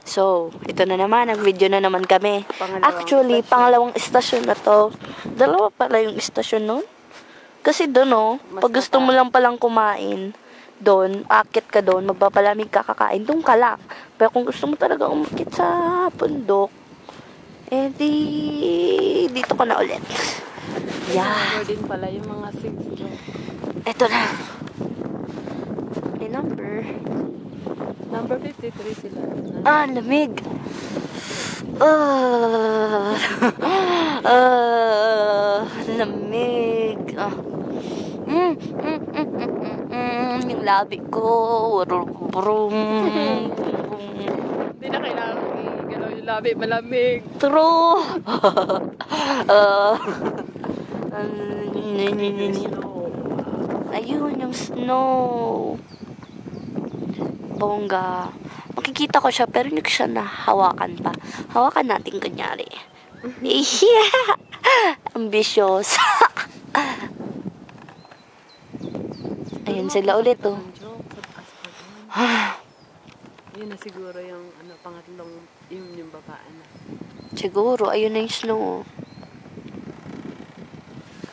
So, ito na naman, nag-video na naman kami. Actually, istasyon. pangalawang istasyon na to. Dalawa pala yung istasyon nun. Kasi doon, oh, pag gusto mo lang palang kumain, doon, akit ka doon, magpapalamig ka kakain, doon ka lang. Pero kung gusto mo talaga umakit sa bundok, eh di, dito ka na ulit. Yeah. Din pala yung mga 6 no? Ito na. May number. Number 53 sila. Lamig. Lamig. Yung labi ko. Hindi na kailangan i-galaw yung labi, malamig. True. Ayun, yung snow. Bongga. Makikita ko siya, pero hindi ko siya nahawakan pa. Hawakan natin kunyari. Yeah! Ambitious. Ayun sila ulit, oh. Yun na siguro yung pangatlong yung babaan na. Siguro, ayun na yung snow.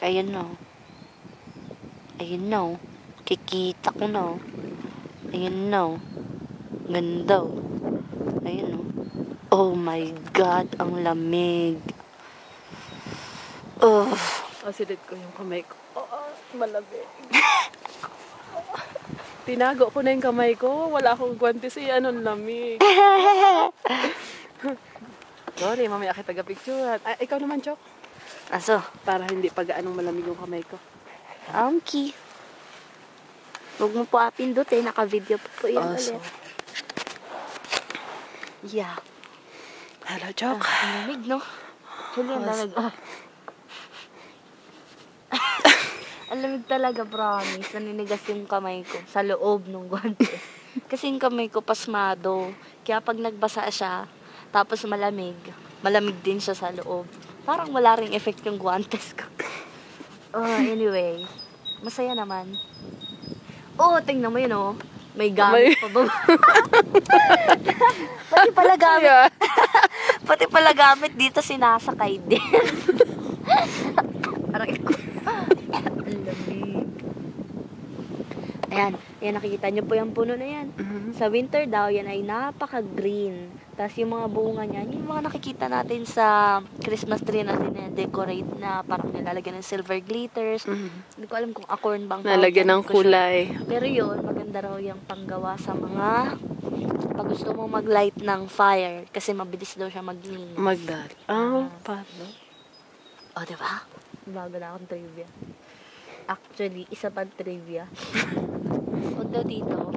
Ayun na. Ayun na. Kikita ko na. Ayun na. Ganda. Ayun. Oh my God, ang lamig. Silit ko yung kamay ko. Malamig. Tinago ko na yung kamay ko. Wala akong guwantes eh. Anong lamig. Sorry, mamaya kita taga-picture. Ikaw naman, Chok. Aso? Para hindi pa gaanong malamig yung kamay ko. Amki. Huwag mo po apindot eh. Naka-video po yan ulit. Yeah. Hello, Chok. Ang lamig, no? Actually, ang lamig. Ang lamig talaga, promise. Naninigas yung kamay ko sa loob ng guantes. Kasi yung kamay ko pasmado. Kaya pag nagbasa siya, tapos malamig din siya sa loob. Parang wala ring effect yung guantes ko. Anyway, masaya naman. Tingnan mo yun, oh. May gamit pa ba? Pati pala gamit. Yeah. Pati pala gamit dito sinasakay din. Parang ang lamig. Ayan, nakikita niyo po yung puno na yan. Sa winter daw, yan ay napaka-green. Tapos yung mga bunga niyan, yung mga nakikita natin sa Christmas tree na decorate na parang nilalagyan ng silver glitters. Hindi ko alam kung acorn bang nalagyan ng kulay. Pero yun, maganda raw yung panggawa sa mga pag gusto mo mag-light ng fire kasi mabilis daw siya maglinis. Magdal. Paano? Diba? Bago na akong trivia. Actually, isa pang trivia. Huwag daw dito,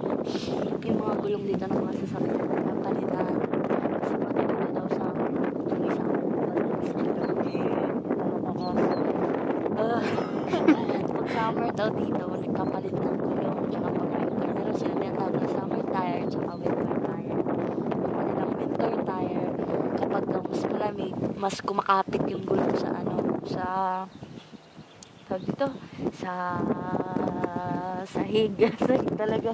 yung mga gulong dito ng mga sasakyan na palitan. Kasi maganda daw sa isang pag summer daw dito, nagkapalit ng gulong tsaka pag winter. Meron sila tinatawag na summer tire tsaka winter tire. Yung kanilang winter tire, kapag daw mas malamig, mas kumakapit yung gulong sa sahig talaga.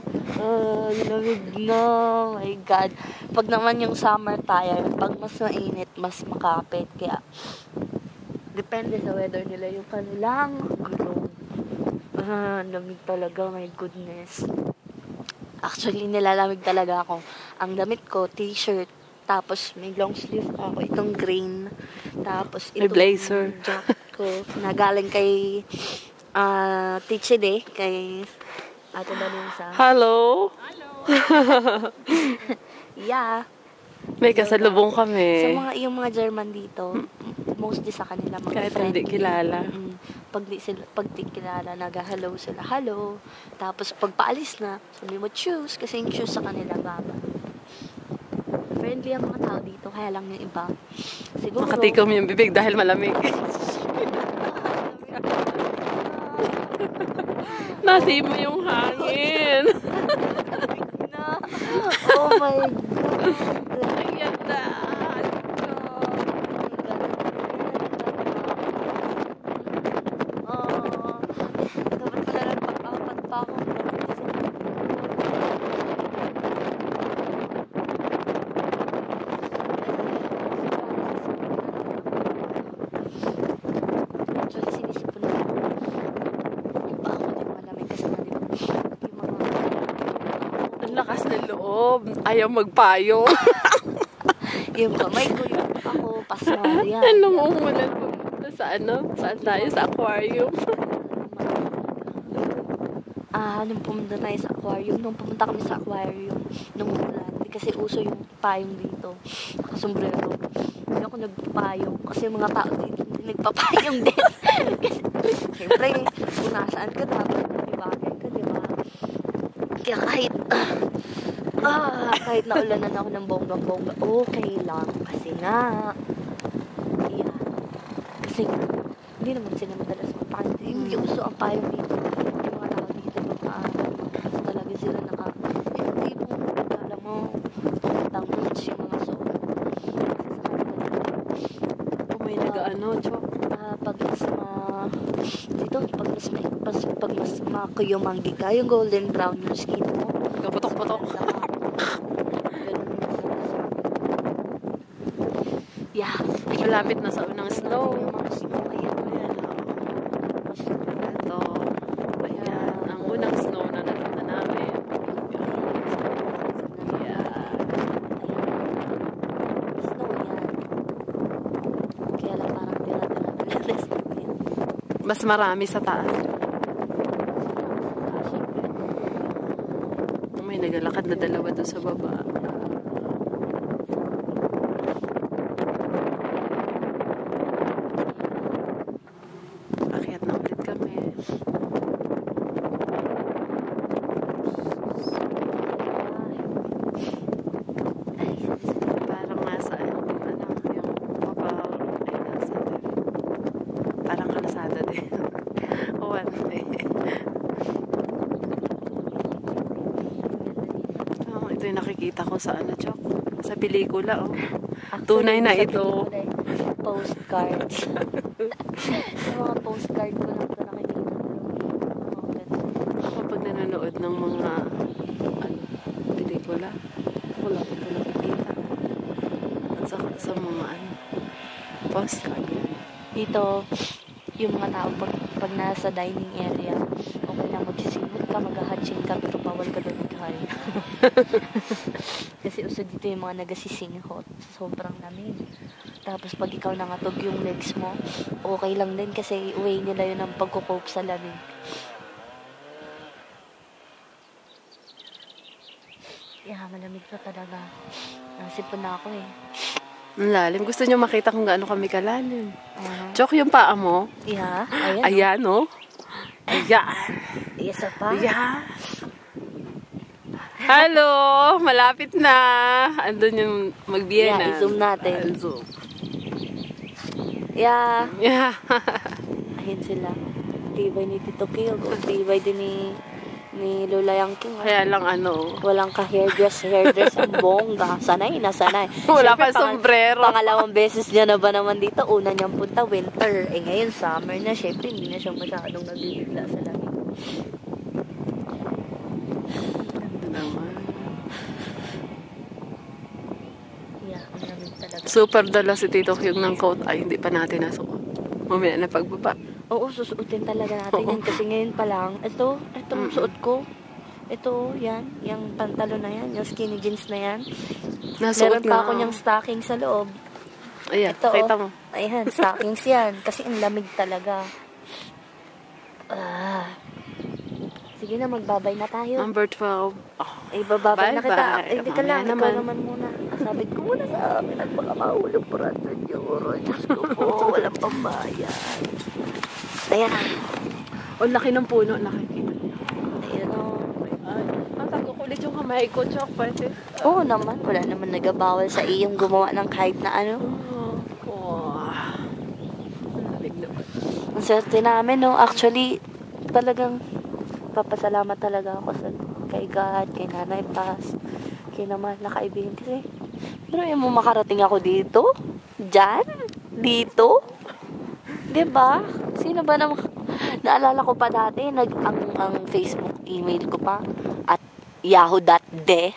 Lamig na. Oh my God. Pag naman yung summer tire, pag mas mainit, mas makapit. Kaya, depende sa weather nila yung kanilang gulong. Lamig talaga. My goodness. Actually, nilalamig talaga ako. Ang damit ko, t-shirt. Tapos, may long sleeve ako. Itong green. Tapos, itong blazer. jacket ko. Nagaling kay Teacher Day. Kay Ate Vanessa. Hello? Yeah. May kasalubong kami. Sa yung mga German dito, mostly sa kanila mga kahit friendly. hindi kilala. Pag di kilala, nag-hello sila. Hello. Tapos pag paalis na, sabi mo choose. Kasi yung choose sa kanila baba. Friendly ang mga tao dito, kaya lang yung iba. Siguro, Nakatikom yung bibig dahil malamig. Nasimo yung hangin. Oh my God. Ang ganda. Dapat pala nagpapaapat pa ako. Oo, ayaw magpayo. Yung kamay ko, yung ako, pasmado yan. Anong umulan pumunta sa ano? Saan tayo? Sa aquarium. Nung pumunta tayo sa aquarium, nung pumunta kami sa aquarium, nung umulan, kasi uso yung payong dito, nakasombrero. Hindi ako nagpapayong, kasi yung mga tao dito, hindi nagpapayong din. Kasi, siyempre, kung nasaan ka, dapat ibagay ka, di ba? Kaya kahit naulanan ako ng bongga-bongga, okay lang, kasi nga, yeah, kasi hindi naman sila madalas magpapayong. Hindi uso ang payong dito. Yung mga tao dito, kasi talaga sila hindi mo, alam mo, tang rich yung mga so. Oh, may nag-ano, Chok. Pag mas makuyumanggi ka, yung golden brown yung skin mo. Kaputok-putok. Yeah. Malapit na sa unang snow. Yung mga snow, ayan. Ito. Ayan. Ang unang snow na nakita namin. Yeah. Snow yan. Kaya lang parang tira-tira yan. Mas marami sa taas. May nagalakad na dalawa doon sa baba. Akyat na ulit kami. Parang nasa ano din, yung baba ay nasa din. Parang kalsada din. One day. Oh, ito yung nakikita ko sa ano, Chok? Sa pelikula, oh. Tunay na ito. Postcards. Sa mga postcard ko lang ito nakikita ko. Kapag nanonood ng mga ano, pelikula, wala ko ito nakikita. At saka sa mga ano, postcard. Dito, yung mga tao pag nasa dining area, okay lang magsisimot ka, mag-hatching ka, pero bawal ka doon magkain. Kasi uso dito yung mga nagasising hot. Sobrang lamig. Tapos pag ikaw nangatog yung legs mo, okay lang din kasi way nila yun ang pagkukope sa lamig. Yeah, malamig to talaga. Nasipon na ako eh. Ang lalim. Gusto nyo makita kung gaano kami kalalim. Uh-huh. Chok, yung paa mo. Yeah, ayan. Ayan, oh. Ayan. Isa pa. Ayan. Hello! Malapit na. Andun yung magbiyenan. Yeah, i-zoom natin. Zoom. Yeah. Yeah. Ayan sila. Tibay ni Tito Kil. Tibay din ni Lola Yangking. Kaya lang ano. Walang ka-hairdress ang bongga. Sanay na sanay. Wala Siyempre, pa sombrero. Pangalawang beses niya na ba naman dito? Una niyang punta, winter. Eh ngayon, summer na. Siyempre, hindi na siya masyadong nabibigla sa lamig. Ito naman. Yeah, ang lamig talaga. Super dala si Tito Kyung ng coat. Ay, hindi pa natin nasuot. Mamaya na pagbaba. Oo, susuotin talaga natin yan. Kasi ngayon pa lang, ito suot ko. Ito, yan. Yung pantalon na yan. Yung skinny jeans na yan. Nasuot Meron pa ako niyang stocking sa loob. Ayan, Ito, kita mo. Ayan, stockings yan. Kasi ang lamig talaga. Sige na, magbabay na tayo. Number 12. Oh. Ay, bababay na kita. Bye-bye. Ay, di ka Mamaya lang. Ikaw naman. naman muna. Sabi ko muna sa amin at baka mahulog po rin ng euro. Diyos ko po, walang pambayan. Ayan na. Oh, laki ng puno. Nakikita niyo. Ayan o. Ay, ang tagukulit yung kamay ko, Chok. Pwede. Oo naman. Wala naman nagabawal sa iyong gumawa ng kahit na ano. Oh. Lamig naman. Ang swerte namin, no? Actually, talagang papasalamat talaga ako kay God, kay Nanay Paz, kay naman na kaibigan. Kasi, pero yung makarating ako dito? Diyan? Dito? Diba? Sino ba naman? Naalala ko pa dati, ang Facebook email ko pa, at yahoo.de.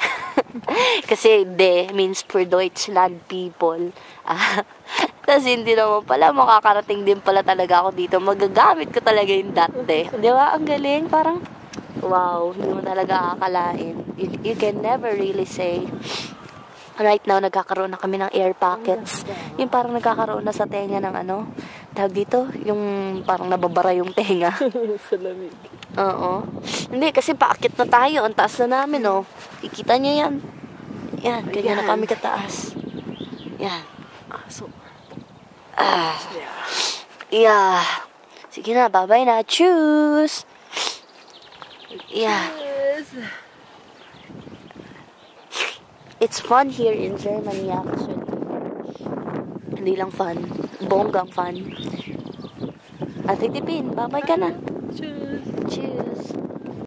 Kasi de means for Deutschland people. Tapos hindi naman pala, makakarating din pala talaga ako dito. Magagamit ko talaga yung .de. Di ba? Ang galing. Parang, Wow, hindi mo talaga akalain. You can never really say. Right now, nagkakaroon na kami ng air pockets. Yung parang nagkakaroon na sa tenga ng ano, tawag dito, yung parang nababara yung tenga. Sa lamig. Oo. Hindi, kasi paakit na tayo. Ang taas na namin, oh. Ikita niyo yan. Yan, ganyan na Ayan. kami kataas. Yan. Aso. Ah. Yeah. Sige na, bye-bye na. Choose! Yeah. Yes. It's fun here in Germany, actually. Hindi lang fun. Bonggang fun. Ate Tipin, bye-bye ka na. Cheers. Cheers.